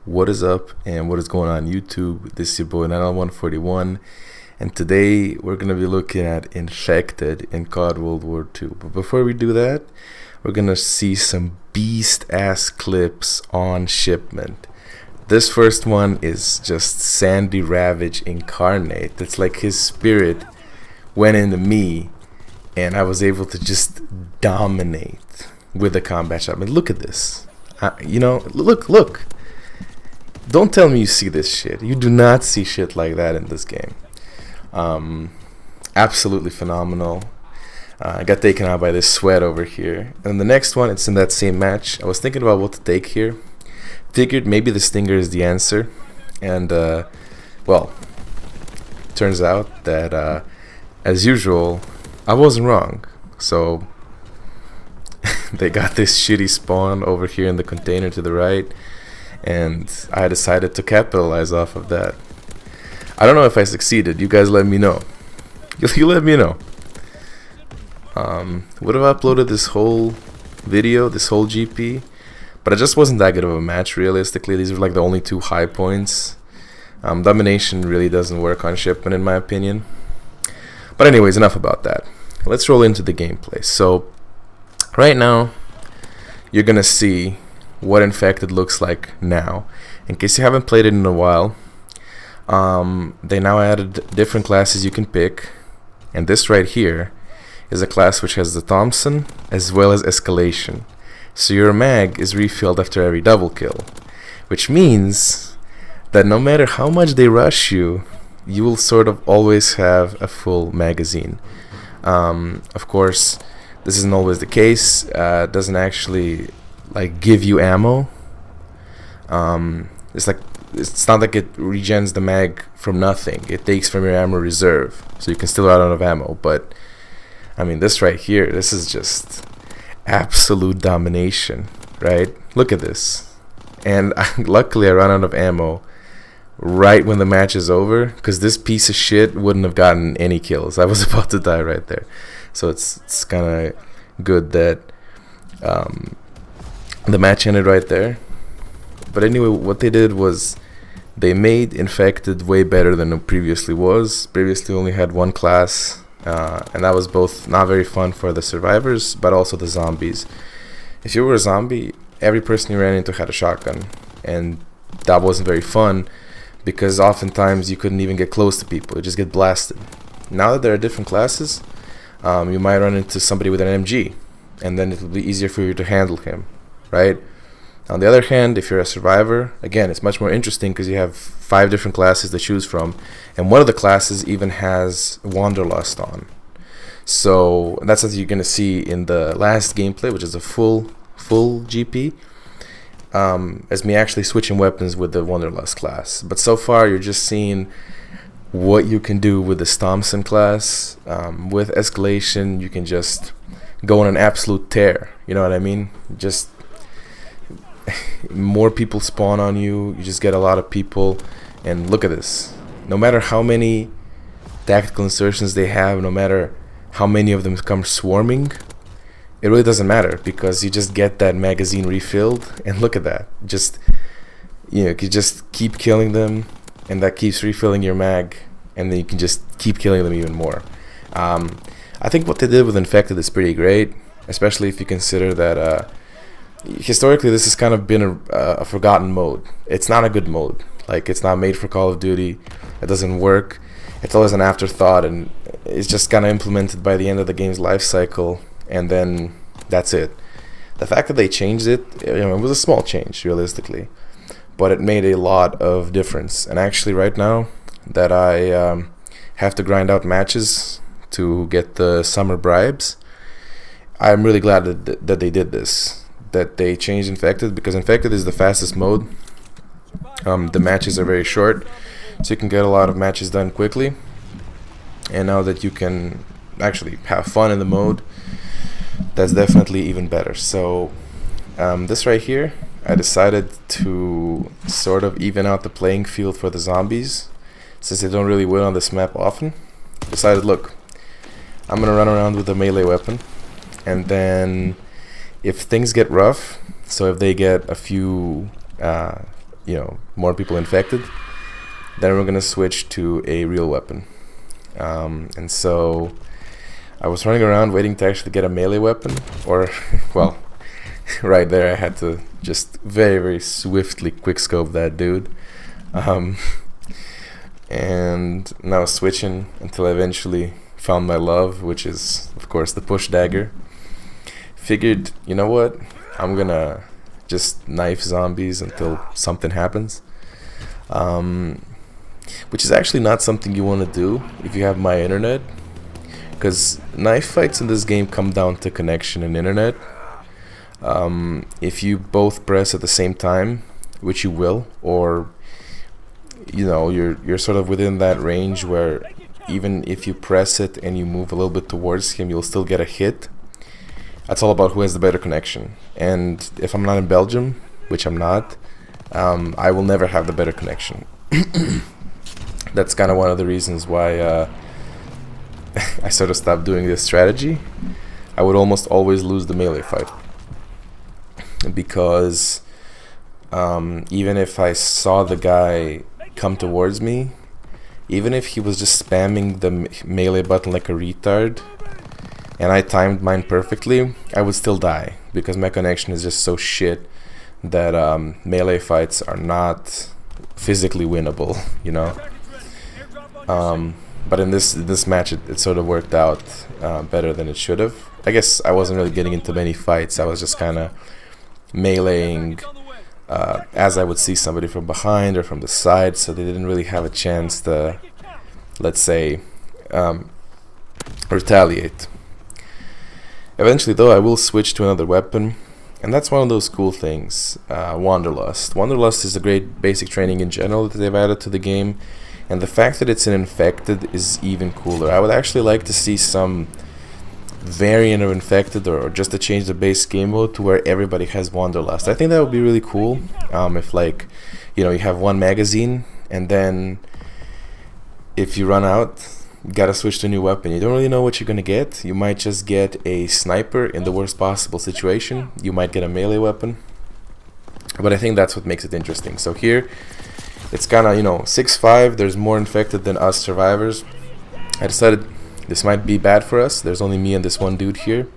What is up and what is going on YouTube? This is your boy 9L141, and today we're going to be looking at Infected in COD World War II. But before we do that, we're going to see some beast ass clips on shipment. This first one is just Sandy Ravage incarnate. It's like his spirit went into me and I was able to just dominate with the combat shot. I mean, look at this. Look. Don't tell me you see this shit. You do not see shit like that in this game. Absolutely phenomenal. I got taken out by this sweat over here. And the next one, it's in that same match. I was thinking about what to take here. Figured maybe the Stinger is the answer. And, well, turns out that, as usual, I wasn't wrong. So, they got this shitty spawn over here in the container to the right. And I decided to capitalize off of that. I don't know if I succeeded. You guys let me know. You let me know. Would have uploaded this whole video, this whole GP, but it just wasn't that good of a match realistically. These were like the only two high points. Domination really doesn't work on shipment in my opinion. But anyways, enough about that. Let's roll into the gameplay. So right now you're gonna see what Infected looks like now. In case you haven't played it in a while, they now added different classes you can pick, and this right here is a class which has the Thompson as well as escalation. So your mag is refilled after every double kill, which means that no matter how much they rush you, you will sort of always have a full magazine. Of course, this isn't always the case. It doesn't actually like give you ammo. It's not like it regens the mag from nothing. It takes from your ammo reserve, so you can still run out of ammo. But I mean, this right here, this is just absolute domination, right? Look at this. And luckily I ran out of ammo right when the match is over, because this piece of shit wouldn't have gotten any kills. I was about to die right there. So it's kind of good that the match ended right there. But anyway, what they did was they made Infected way better than it previously was. Previously only had one class, and that was both not very fun for the survivors, but also the zombies. If you were a zombie, every person you ran into had a shotgun, and that wasn't very fun because oftentimes you couldn't even get close to people. You just get blasted. Now that there are different classes, you might run into somebody with an MG, and then it'll be easier for you to handle him, right? On the other hand, if you're a survivor, again, it's much more interesting because you have 5 different classes to choose from, and one of the classes even has Wanderlust on. So that's what you're going to see in the last gameplay, which is a full GP, as me actually switching weapons with the Wanderlust class. But so far, you're just seeing what you can do with the Thompson class. With escalation, you can just go on an absolute tear. You know what I mean? Just more people spawn on you. You just get a lot of people. And look at this. No matter how many tactical insertions they have, no matter how many of them come swarming, it really doesn't matter because you just get that magazine refilled. And look at that. Just, you just keep killing them, and that keeps refilling your mag, and then you can just keep killing them even more. I think what they did with Infected is pretty great, especially if you consider that historically this has kind of been a forgotten mode. It's not a good mode. Like, it's not made for Call of Duty. It doesn't work. It's always an afterthought, and it's just kind of implemented by the end of the game's life cycle, and then that's it. The fact that they changed it, it was a small change realistically, but it made a lot of difference. And actually right now that I have to grind out matches to get the summer bribes, I'm really glad that they did this, that they changed Infected, because Infected is the fastest mode. The matches are very short, so you can get a lot of matches done quickly, and now that you can actually have fun in the mode, that's definitely even better. So this right here, I decided to sort of even out the playing field for the zombies, since they don't really win on this map often. Decided, look, I'm gonna run around with a melee weapon, and then if things get rough, so if they get a few more people infected, then we're gonna switch to a real weapon. And so I was running around waiting to actually get a melee weapon, or well, right there I had to just very, very swiftly quickscope that dude. And now switching until I eventually found my love, which is of course the push dagger. Figured, you know what, I'm gonna just knife zombies until something happens, which is actually not something you want to do if you have my internet, because knife fights in this game come down to connection and internet. If you both press at the same time, which you will, or you're sort of within that range where even if you press it and you move a little bit towards him, you'll still get a hit. That's all about who has the better connection. And if I'm not in Belgium, which I'm not, I will never have the better connection. That's kind of one of the reasons why I sort of stopped doing this strategy. I would almost always lose the melee fight, because even if I saw the guy come towards me, even if he was just spamming the melee button like a retard, and I timed mine perfectly, I would still die, because my connection is just so shit that melee fights are not physically winnable, but in this match it sort of worked out better than it should have. I guess I wasn't really getting into many fights. I was just kind of meleeing as I would see somebody from behind or from the side, so they didn't really have a chance to, let's say, retaliate. Eventually, though, I will switch to another weapon, and that's one of those cool things, Wanderlust. Wanderlust is a great basic training in general that they've added to the game, and the fact that it's an infected is even cooler. I would actually like to see some variant of infected, or just to change the base game mode to where everybody has Wanderlust. I think that would be really cool. If you have one magazine, and then if you run out, you gotta switch to a new weapon. You don't really know what you're gonna get. You might just get a sniper in the worst possible situation. You might get a melee weapon, but I think that's what makes it interesting. So here it's kind of 6-5. There's more infected than us survivors. I decided this might be bad for us. There's only me and this one dude here,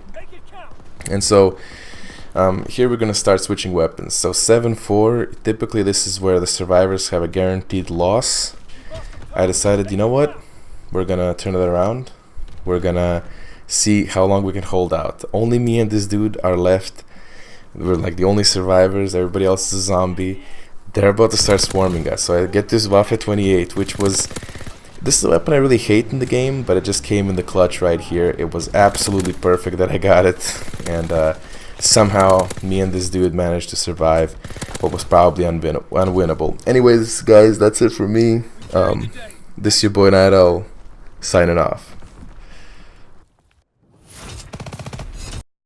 and so here we're gonna start switching weapons. So 7-4, typically this is where the survivors have a guaranteed loss. I decided, you know what, we're gonna turn it around. We're gonna see how long we can hold out. Only me and this dude are left. We're like the only survivors. Everybody else is a zombie. They're about to start swarming us. So I get this Waffe 28, this is a weapon I really hate in the game, but it just came in the clutch right here. It was absolutely perfect that I got it, and somehow me and this dude managed to survive what was probably unwinnable. Anyways, guys, that's it for me. This is your boy Night Owl, signing off.